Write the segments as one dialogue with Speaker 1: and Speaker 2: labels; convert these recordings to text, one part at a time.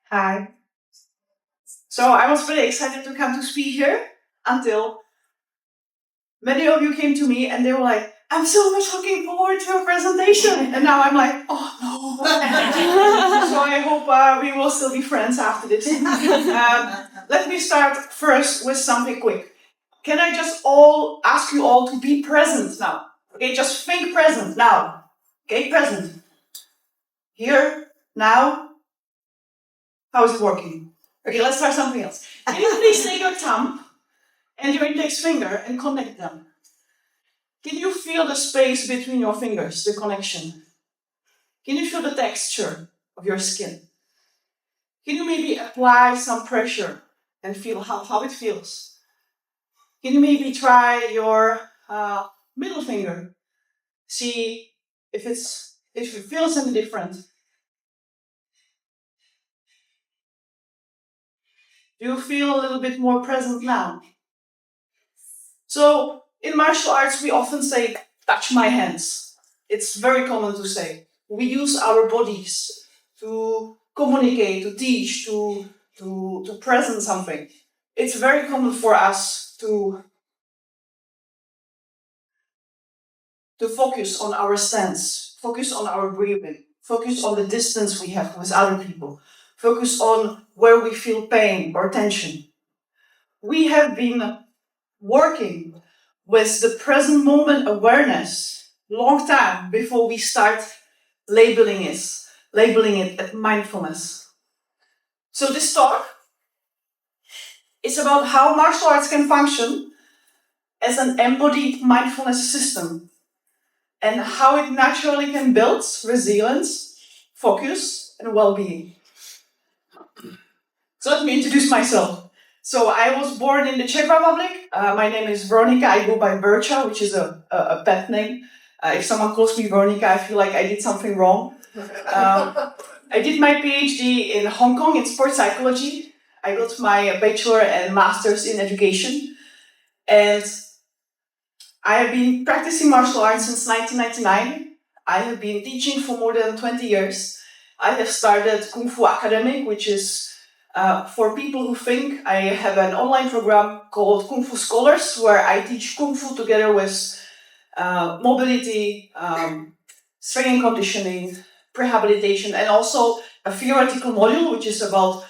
Speaker 1: Hi. So I was really excited to come to speak here until many of you came to me and they were like, I'm so much looking forward to your presentation. And now I'm like, oh no. So I hope we will still be friends after this. Let me start first with something quick. Can I just ask you all to be present now? Okay, just think present now. Okay, present. Here, now. How is it working? Okay, let's try something else. Can you please take your thumb and your index finger and connect them? Can you feel the space between your fingers, the connection? Can you feel the texture of your skin? Can you maybe apply some pressure and feel how it feels? Can you maybe try your middle finger? See if it feels any different. Do you feel a little bit more present now? So in martial arts, we often say, touch my hands. It's very common to say. We use our bodies to communicate, to teach, to present something. It's very common for us to focus on our stance, focus on our breathing, focus on the distance we have with other people, focus on where we feel pain or tension. We have been working with the present moment awareness long time before we start labeling it as mindfulness. So this talk is about how martial arts can function as an embodied mindfulness system and how it naturally can build resilience, focus, and well-being. So let me introduce myself. So I was born in the Czech Republic. My name is Veronika. I go by Vercha, which is a pet name. If someone calls me Veronika, I feel like I did something wrong. I did my PhD in Hong Kong in sports psychology. I got my bachelor and master's in education. And I have been practicing martial arts since 1999. I have been teaching for more than 20 years. I have started Kung Fu Academy, which is for people who think. I have an online program called Kung Fu Scholars, where I teach Kung Fu together with mobility, strength and conditioning, rehabilitation, and also a theoretical module, which is about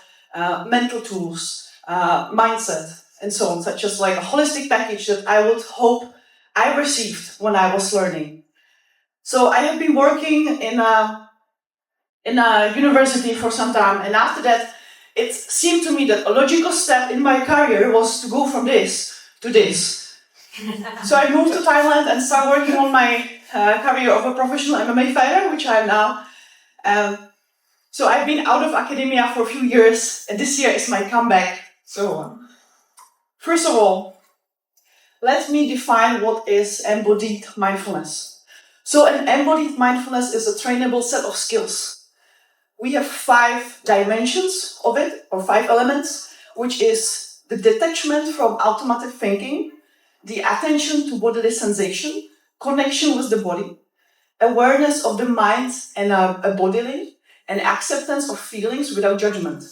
Speaker 1: mental tools, mindset, and so on, such as like a holistic package that I would hope I received when I was learning. So I have been working in a university for some time, and after that, it seemed to me that a logical step in my career was to go from this to this. So I moved to Thailand and started working on my career of a professional MMA fighter, which I am now. So I've been out of academia for a few years, and this year is my comeback. So, first of all, let me define what is embodied mindfulness. So an embodied mindfulness is a trainable set of skills. We have 5 dimensions of it, or 5 elements, which is the detachment from automatic thinking, the attention to bodily sensation, connection with the body, awareness of the mind and a bodily, and acceptance of feelings without judgment.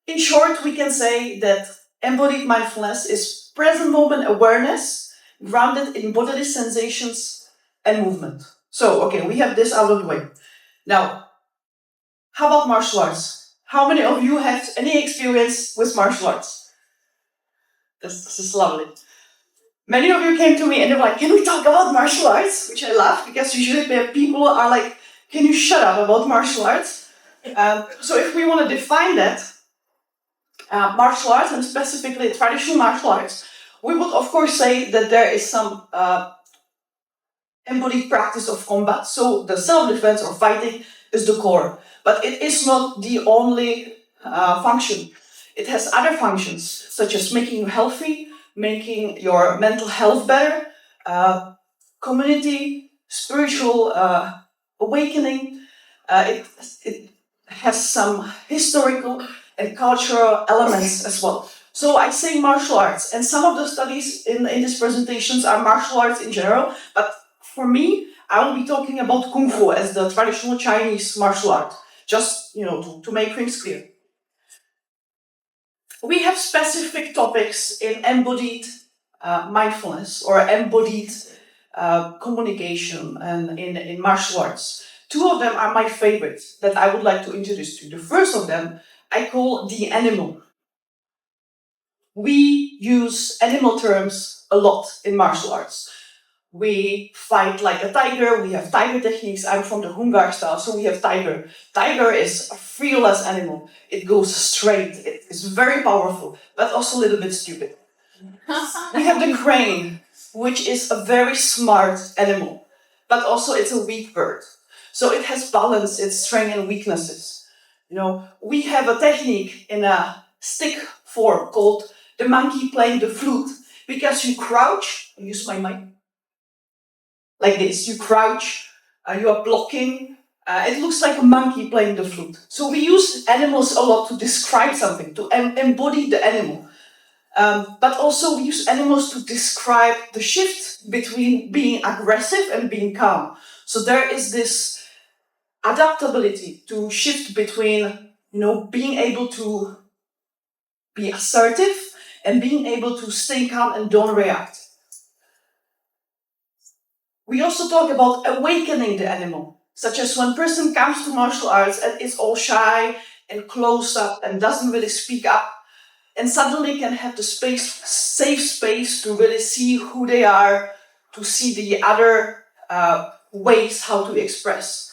Speaker 1: In short, we can say that embodied mindfulness is present moment awareness grounded in bodily sensations and movement. So, okay, we have this out of the way. Now, how about martial arts? How many of you have any experience with martial arts? This is lovely. Many of you came to me and they were like, can we talk about martial arts? Which I love, because usually people are like, can you shut up about martial arts? So if we want to define that, martial arts, and specifically traditional martial arts, we would of course say that there is some embodied practice of combat. So the self-defense or fighting is the core. But it is not the only function. It has other functions, such as making you healthy, making your mental health better, community, spiritual awakening. It has some historical and cultural elements as well. So I say martial arts, and some of the studies in these presentations are martial arts in general, but for me, I will be talking about Kung Fu as the traditional Chinese martial art. just to make things clear. We have specific topics in embodied mindfulness or embodied communication and in martial arts. Two of them are my favorites that I would like to introduce to you. The first of them I call the animal. We use animal terms a lot in martial arts. We fight like a tiger, we have tiger techniques. I'm from the Hungar style, so we have tiger. Tiger is a fearless animal. It goes straight, it is very powerful, but also a little bit stupid. We have the crane, which is a very smart animal, but also it's a weak bird. So it has balance, its strengths and weaknesses. We have a technique in a stick form called the monkey playing the flute, because you crouch, I use my mic, like this, you crouch, you are blocking, it looks like a monkey playing the flute. So we use animals a lot to describe something, to embody the animal. But also we use animals to describe the shift between being aggressive and being calm. So there is this adaptability to shift between, being able to be assertive and being able to stay calm and don't react. We also talk about awakening the animal, such as when a person comes to martial arts and is all shy and closed up and doesn't really speak up, and suddenly can have the safe space to really see who they are, to see the other ways how to express.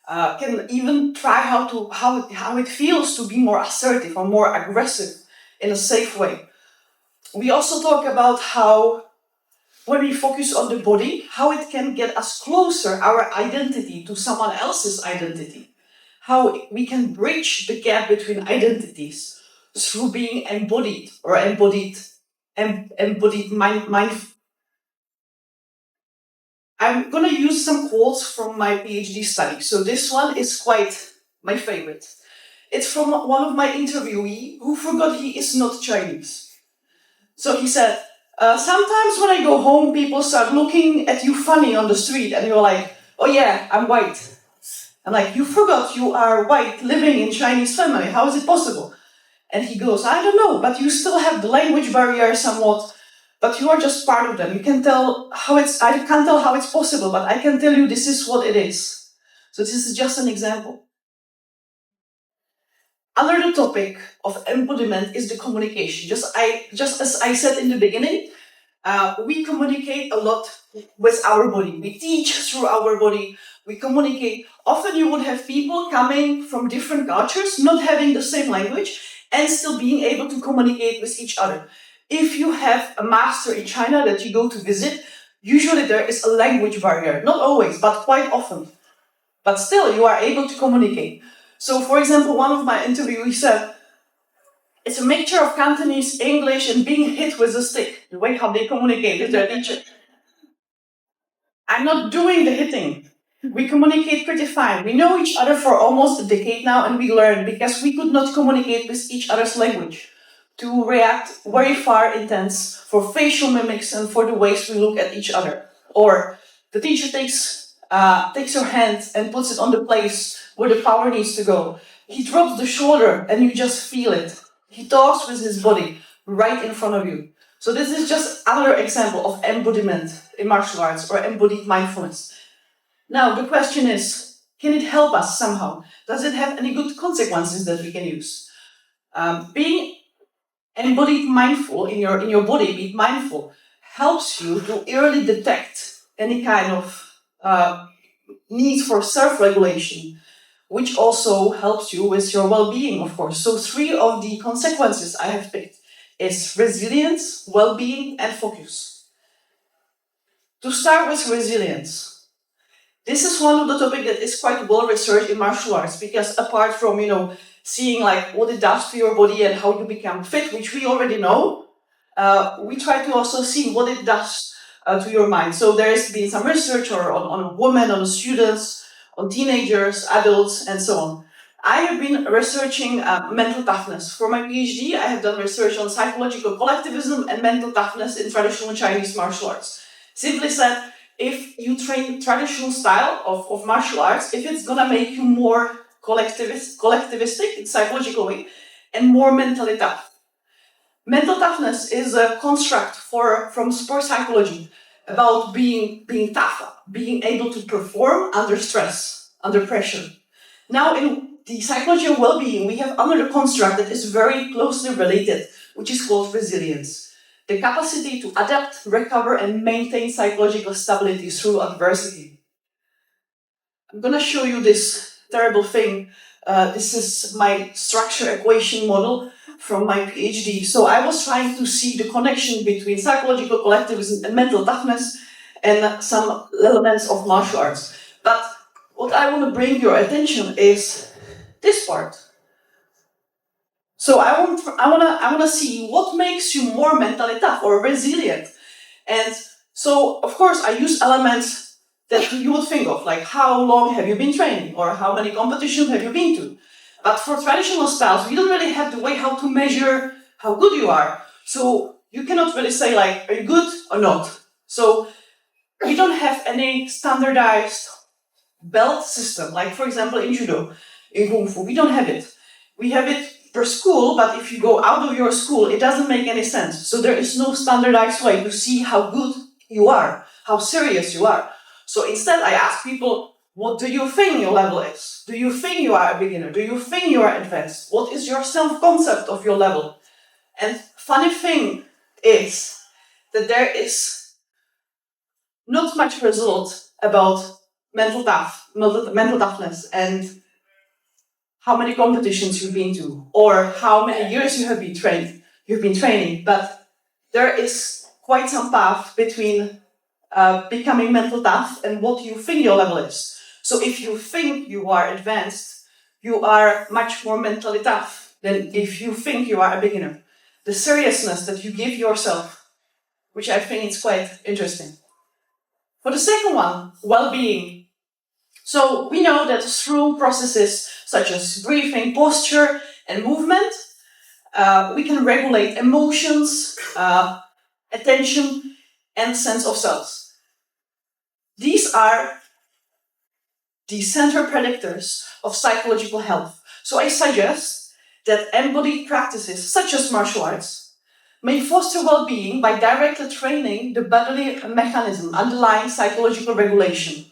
Speaker 1: Can even try how it feels to be more assertive or more aggressive in a safe way. We also talk about how, when we focus on the body, how it can get us closer, our identity, to someone else's identity. How we can bridge the gap between identities through being embodied or embodied mind. I'm going to use some quotes from my PhD study. So this one is quite my favorite. It's from one of my interviewees who forgot he is not Chinese. So he said, sometimes when I go home, people start looking at you funny on the street and you're like, oh yeah, I'm white. I'm like, you forgot you are white living in Chinese family. How is it possible? And he goes, I don't know, but you still have the language barrier somewhat, but you are just part of them. You can tell I can't tell how it's possible, but I can tell you this is what it is. So this is just an example. Another topic of embodiment is the communication. Just as I said in the beginning, we communicate a lot with our body. We teach through our body. We communicate. Often you would have people coming from different cultures, not having the same language, and still being able to communicate with each other. If you have a master in China that you go to visit, usually there is a language barrier. Not always, but quite often. But still, you are able to communicate. So, for example, one of my interviewees said, it's a mixture of Cantonese, English, and being hit with a stick, the way how they communicate with their teacher. I'm not doing the hitting. We communicate pretty fine. We know each other for almost a decade now, and we learn because we could not communicate with each other's language to react very far intense for facial mimics and for the ways we look at each other. Or the teacher takes your hand and puts it on the place where the power needs to go. He drops the shoulder and you just feel it. He talks with his body right in front of you. So this is just another example of embodiment in martial arts or embodied mindfulness. Now the question is, can it help us somehow? Does it have any good consequences that we can use? Being embodied mindful in your body, be mindful, helps you to early detect any kind of need for self-regulation, which also helps you with your well-being, of course. So 3 of the consequences I have picked is resilience, well-being, and focus. To start with resilience, this is one of the topics that is quite well researched in martial arts, because apart from, seeing like what it does to your body and how you become fit, which we already know, we try to also see what it does to your mind. So there's been some research on women, on students, on teenagers, adults, and so on. I have been researching mental toughness. For my PhD, I have done research on psychological collectivism and mental toughness in traditional Chinese martial arts. Simply said, if you train traditional style of martial arts, if it's gonna make you more collectivistic in psychological way, and more mentally tough. Mental toughness is a construct from sport psychology about being tough, being able to perform under stress, under pressure. Now, in the psychology of well-being, we have another construct that is very closely related, which is called resilience. The capacity to adapt, recover, and maintain psychological stability through adversity. I'm going to show you this terrible thing. This is my structure equation model from my PhD. So I was trying to see the connection between psychological collectivism and mental toughness and some elements of martial arts. But what I want to bring your attention is this part. So I want to see what makes you more mentally tough or resilient. And so, of course, I use elements that you would think of, like how long have you been training or how many competitions have you been to. But for traditional styles, we don't really have the way how to measure how good you are. So you cannot really say like, are you good or not? So we don't have any standardized belt system, like for example in judo, in kung fu, we don't have it. We have it per school, but if you go out of your school, it doesn't make any sense. So there is no standardized way to see how good you are, how serious you are. So instead I ask people, what do you think your level is? Do you think you are a beginner? Do you think you are advanced? What is your self-concept of your level? And funny thing is that there is not much result about mental toughness and how many competitions you've been to or how many years you've been training, but there is quite some path between becoming mental tough and what you think your level is. So if you think you are advanced, you are much more mentally tough than if you think you are a beginner. The seriousness that you give yourself, which I think is quite interesting. For the second one, well-being. So we know that through processes such as breathing, posture, and movement, we can regulate emotions, attention, and sense of self. These are the central predictors of psychological health. So I suggest that embodied practices such as martial arts may foster well-being by directly training the bodily mechanism underlying psychological regulation.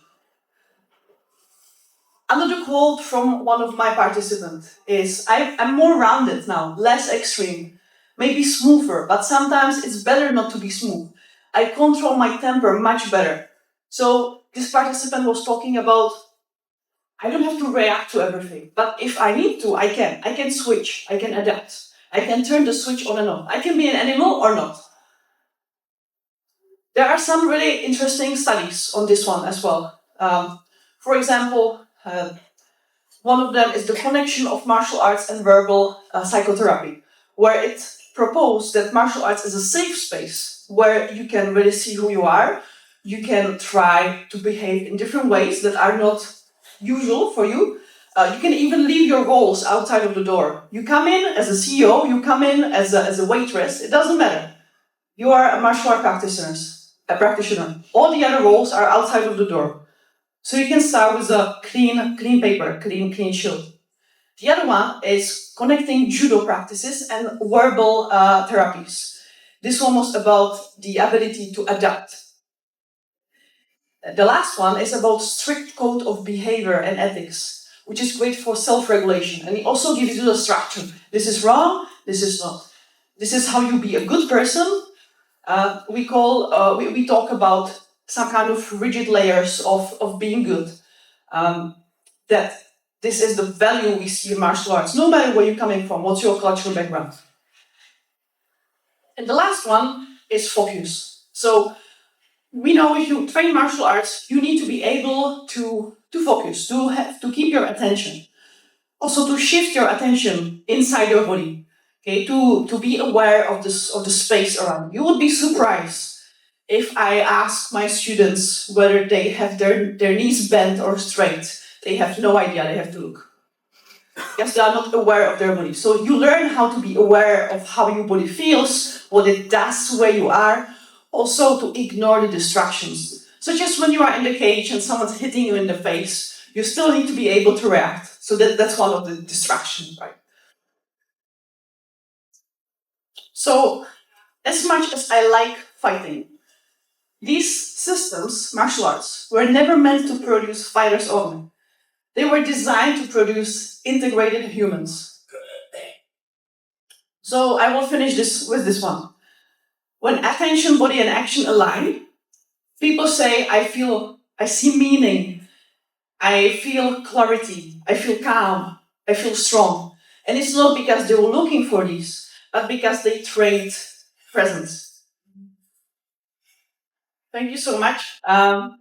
Speaker 1: Another quote from one of my participants is, I'm more rounded now, less extreme, maybe smoother, but sometimes it's better not to be smooth. I control my temper much better. So this participant was talking about, I don't have to react to everything, but if I need to, I can. I can switch, I can adapt. I can turn the switch on and off. I can be an animal or not. There are some really interesting studies on this one as well. For example, one of them is the connection of martial arts and verbal psychotherapy, where it proposed that martial arts is a safe space where you can really see who you are. You can try to behave in different ways that are not usual for you. You can even leave your roles outside of the door. You come in as a CEO, you come in as a waitress, it doesn't matter. You are a martial art practitioner. All the other roles are outside of the door. So you can start with a clean paper, clean shield. The other one is connecting judo practices and verbal therapies. This one was about the ability to adapt. The last one is about strict code of behavior and ethics, which is great for self-regulation. And it also gives you the structure. This is wrong, this is not. This is how you be a good person. We talk about some kind of rigid layers of being good. That this is the value we see in martial arts, no matter where you're coming from, what's your cultural background. And the last one is focus. So we know if you train martial arts, you need to be able to focus, to keep your attention. Also to shift your attention inside your body. Okay, to be aware of the space around. You would be surprised if I ask my students whether they have their knees bent or straight. They have no idea, they have to look. Because they are not aware of their body. So you learn how to be aware of how your body feels, what it does where you are. Also to ignore the distractions. So just when you are in the cage and someone's hitting you in the face, you still need to be able to react. So that's one of the distractions, right? So as much as I like fighting, these systems, martial arts, were never meant to produce fighters only. They were designed to produce integrated humans. So I will finish this with this one. When attention, body, and action align, people say, I see meaning, I feel clarity, I feel calm, I feel strong. And it's not because they were looking for these, but because they trained presence. Thank you so much. I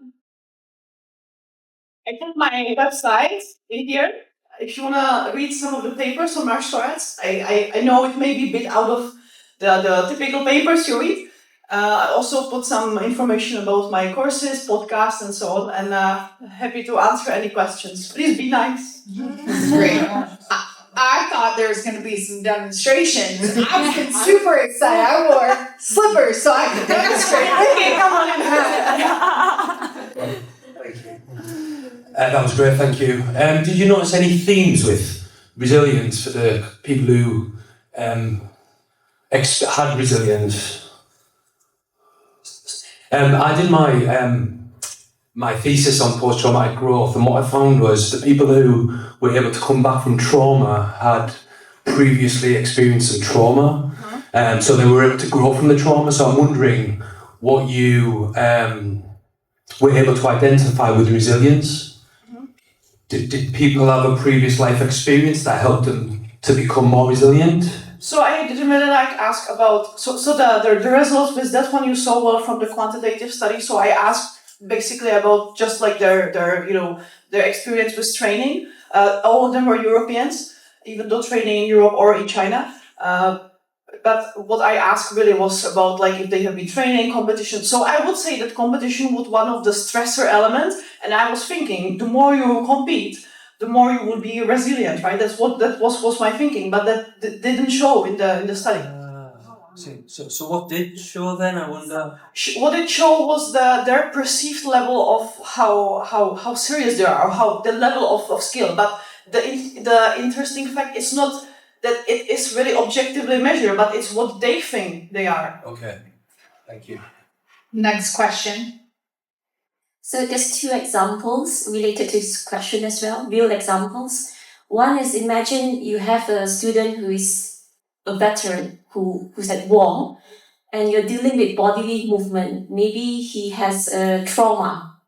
Speaker 1: put my website in here. If you want to read some of the papers on martial arts, I know it may be a bit out of the typical papers you read. I also put some information about my courses, podcasts, and so on, and happy to answer any questions. Please be nice.
Speaker 2: That's great. I thought there was going to be some demonstrations. I've been super excited. I wore slippers so I could demonstrate.
Speaker 1: Okay, come on in.
Speaker 3: Thank you. That was great, thank you. Did you notice any themes with resilience for the people who had resilience? I did my thesis on post-traumatic growth, and what I found was the people who were able to come back from trauma had previously experienced some trauma, so they were able to grow from the trauma. So I'm wondering what you were able to identify with resilience. Did people have a previous life experience that helped them to become more resilient?
Speaker 1: So I didn't really ask about the results with that one you saw well from the quantitative study. So I asked basically about just like their experience with training. All of them were Europeans, even though training in Europe or in China. But what I asked really was about like if they have been training competition. So I would say that competition was one of the stressor elements. And I was thinking, the more you compete, the more you will be resilient, right? That was my thinking, but that didn't show in the study.
Speaker 3: So what did show then? I wonder.
Speaker 1: What it showed was their perceived level of how serious they are, or how the level of skill. But the interesting fact is not that it is really objectively measured, but it's what they think they are.
Speaker 3: Okay, thank you.
Speaker 2: Next question.
Speaker 4: So there's two examples related to this question as well, real examples. One is, imagine you have a student who is a veteran who's at war, and you're dealing with bodily movement. Maybe he has a trauma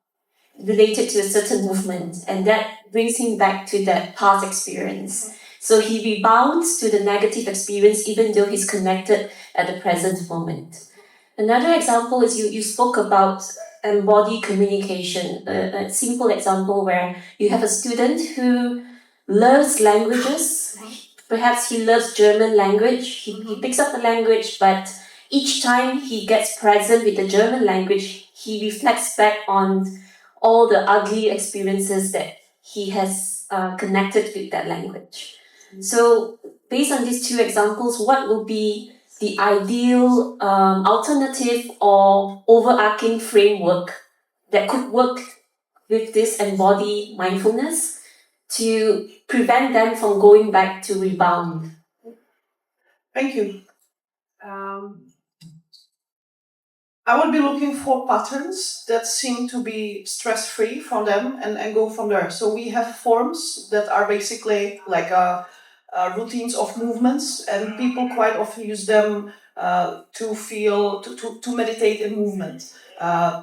Speaker 4: related to a certain movement, and that brings him back to that past experience. So he rebounds to the negative experience even though he's connected at the present moment. Another example is you spoke about embodied communication, a simple example where you have a student who loves languages. Perhaps he loves German language. He picks up the language, but each time he gets present with the German language, he reflects back on all the ugly experiences that he has connected with that language. So based on these two examples, what will be the ideal alternative or overarching framework that could work with this embodied mindfulness to prevent them from going back to rebound?
Speaker 1: Thank you. I would be looking for patterns that seem to be stress-free from them and go from there. So we have forms that are basically like routines of movements, and people quite often use them to meditate in movement.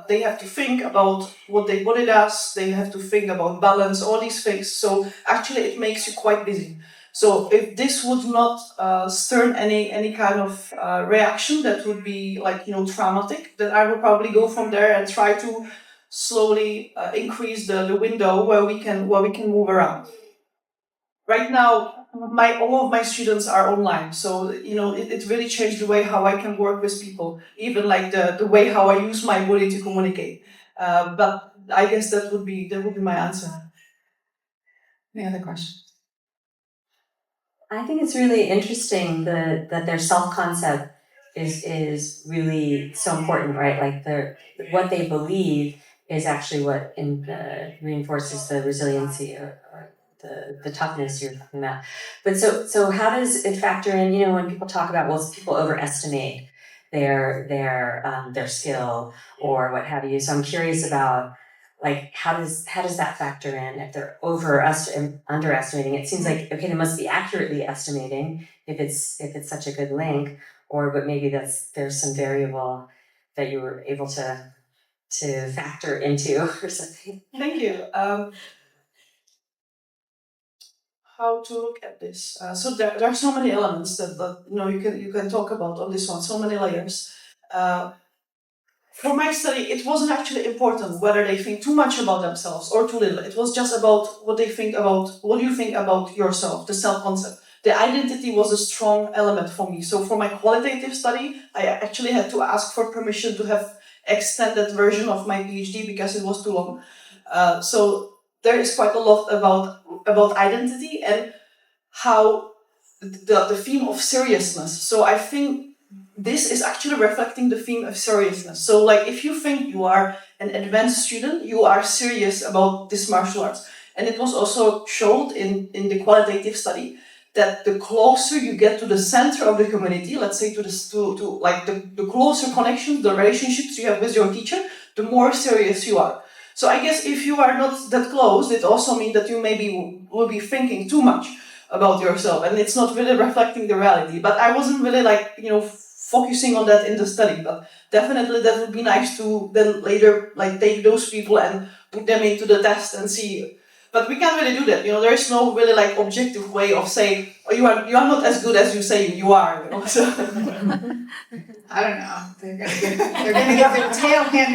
Speaker 1: They have to think about what their body does, they have to think about balance, all these things. So actually it makes you quite busy. So if this would not stir any kind of reaction that would be like, traumatic, then I would probably go from there and try to slowly increase the window where we can move around. Right now, all of my students are online, so it really changed the way how I can work with people, even like the way how I use my body to communicate. But I guess that would be my answer. Any other questions?
Speaker 5: I think it's really interesting that their self-concept is really so important, right? Like what they believe is actually what reinforces the resiliency or the toughness you're talking about. But so how does it factor in? You know, when people talk about, well, people overestimate their skill or what have you. So I'm curious about, like, how does that factor in if they're underestimating? It seems like, okay, they must be accurately estimating if it's such a good link, but maybe there's some variable that you were able to factor into or something.
Speaker 1: Thank you. How to look at this? So there are so many elements that you can talk about on this one. So many layers. For my study, it wasn't actually important whether they think too much about themselves or too little. It was just about what you think about yourself, the self-concept. The identity was a strong element for me. So for my qualitative study, I actually had to ask for permission to have extended version of my PhD because it was too long. So there is quite a lot about identity and how the theme of seriousness. So I think this is actually reflecting the theme of seriousness. So like if you think you are an advanced student, you are serious about this martial arts. And it was also showed in the qualitative study that the closer you get to the center of the community, let's say to the closer connections, the relationships you have with your teacher, the more serious you are. So I guess if you are not that close, it also means that you maybe will be thinking too much about yourself, and it's not really reflecting the reality. But I wasn't really focusing on that in the study, but definitely that would be nice to then later take those people and put them into the test and see. But we can't really do that, there is no really objective way of saying, oh, you are not as good as you say you are, So
Speaker 2: I don't know. They're gonna get their tail handed